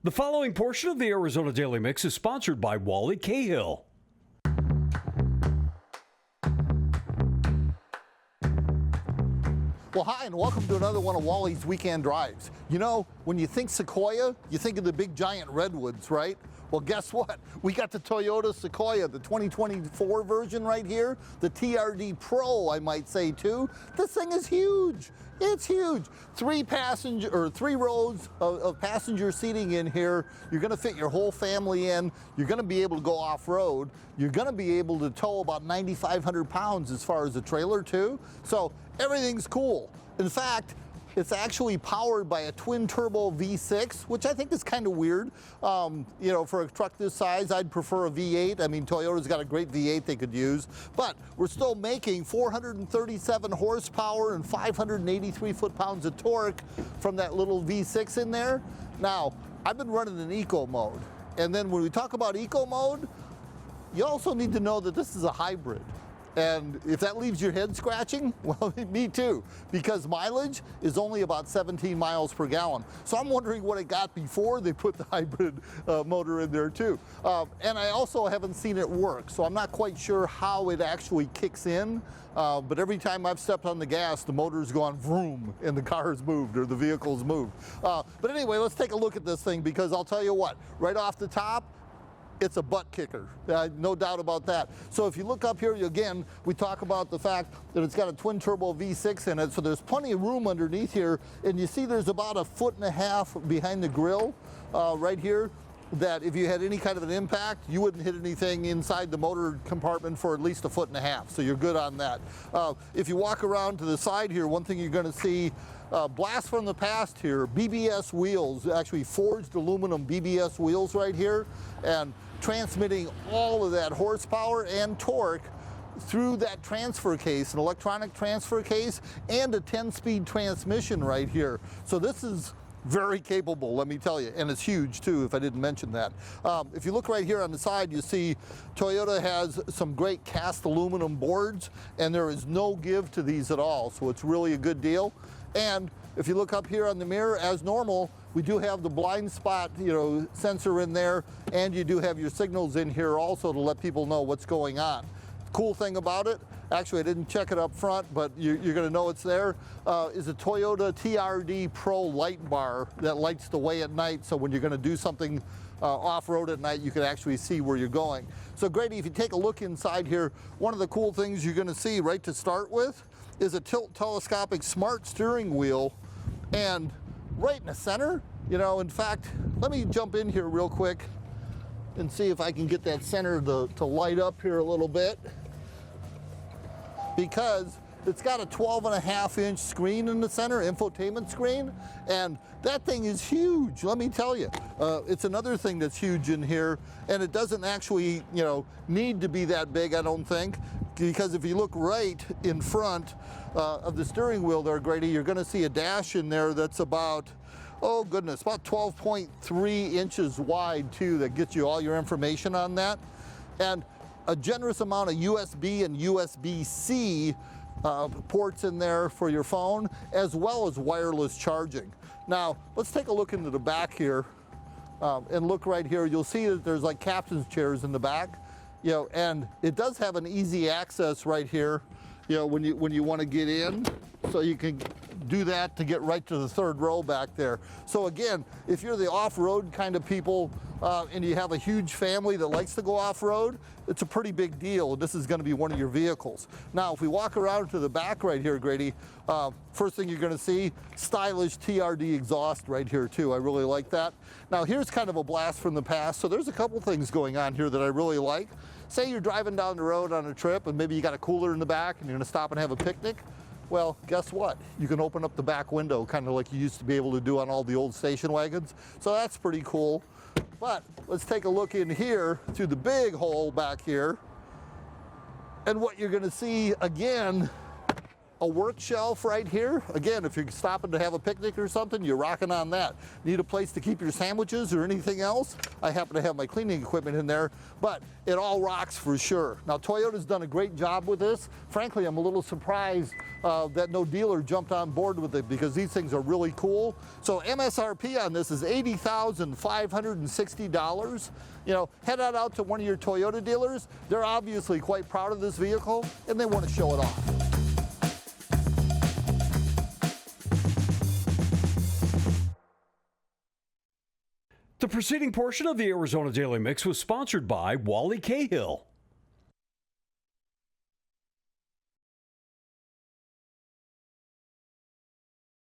The following portion of the Arizona Daily Mix is sponsored by Wally Cahill. Well, hi, and welcome to another one of Wally's Weekend Drives. You know, when you think Sequoia, you think of the big giant redwoods, right? Well, guess what? We got the Toyota Sequoia, the 2024 version right here, the TRD Pro, I might say too. This thing is huge. It's huge. Three rows of passenger seating in here. You're gonna fit your whole family in. You're gonna be able to go off-road. You're gonna be able to tow about 9,500 pounds as far as the trailer too. So everything's cool. In fact, it's actually powered by a twin turbo V6, which I think is kind of weird. You know, for a truck this size, I'd prefer a V8. I mean, Toyota's got a great V8 they could use, but we're still making 437 horsepower and 583 foot-pounds of torque from that little V6 in there. Now, I've been running in eco mode, and then when we talk about eco mode, you also need to know that this is a hybrid. And if that leaves your head scratching, well, me too, because mileage is only about 17 miles per gallon. So I'm wondering what it got before they put the hybrid motor in there too. And I also haven't seen it work, so I'm not quite sure how it actually kicks in. But every time I've stepped on the gas, the motor's gone vroom and the car's moved or the vehicle's moved. But anyway, let's take a look at this thing, because I'll tell you what, right off the top, it's a butt kicker, no doubt about that. So if you look up here, again, we talk about the fact that it's got a twin turbo V6 in it, so there's plenty of room underneath here, and you see there's about 1.5 feet behind the grill right here, that if you had any kind of an impact, you wouldn't hit anything inside the motor compartment for at least 1.5 feet, so you're good on that. If you walk around to the side here, one thing you're gonna see, blast from the past here, BBS wheels, actually forged aluminum BBS wheels right here, and transmitting all of that horsepower and torque through that transfer case, an electronic transfer case, and a 10-speed transmission right here. So this is very capable, let me tell you, and it's huge too, if I didn't mention that. If you look right here on the side, you see Toyota has some great cast aluminum boards, and there is no give to these at all, so it's really a good deal. And if you look up here on the mirror, as normal, we do have the blind spot, sensor in there, and you do have your signals in here also to let people know what's going on. Cool thing about it, actually I didn't check it up front, but you're gonna know it's there, is a Toyota TRD Pro light bar that lights the way at night, so when you're gonna do something off-road at night, you can actually see where you're going. So Grady, if you take a look inside here, one of the cool things you're gonna see right to start with is a tilt telescopic smart steering wheel, and right in the center, in fact, let me jump in here real quick and see if I can get that center to light up here a little bit, because it's got a 12.5-inch screen in the center, infotainment screen, and that thing is huge, let me tell you. It's another thing that's huge in here, and it doesn't actually, need to be that big, I don't think, because if you look right in front of the steering wheel there, Grady, you're gonna see a dash in there that's about, oh goodness, about 12.3 inches wide too, that gets you all your information on that. And a generous amount of USB and USB-C ports in there for your phone, as well as wireless charging. Now, let's take a look into the back here, and look right here. You'll see that there's like captain's chairs in the back, and it does have an easy access right here, when you want to get in, so you can do that to get right to the third row back there. So again, if you're the off-road kind of people and you have a huge family that likes to go off-road, it's a pretty big deal. This is going to be one of your vehicles. Now, if we walk around to the back right here, Grady, first thing you're going to see, stylish TRD exhaust right here too. I really like that. Now, here's kind of a blast from the past. So there's a couple things going on here that I really like. Say you're driving down the road on a trip and maybe you got a cooler in the back and you're going to stop and have a picnic. Well, guess what? You can open up the back window, kind of like you used to be able to do on all the old station wagons. So that's pretty cool. But let's take a look in here through the big hole back here. And what you're gonna see again, a work shelf right here. Again, if you're stopping to have a picnic or something, you're rocking on that. Need a place to keep your sandwiches or anything else? I happen to have my cleaning equipment in there, but it all rocks for sure. Now, Toyota's done a great job with this. Frankly, I'm a little surprised that no dealer jumped on board with it because these things are really cool. So MSRP on this is $80,560. You know, head on out to one of your Toyota dealers. They're obviously quite proud of this vehicle and they want to show it off. The preceding portion of the Arizona Daily Mix was sponsored by Wally Cahill.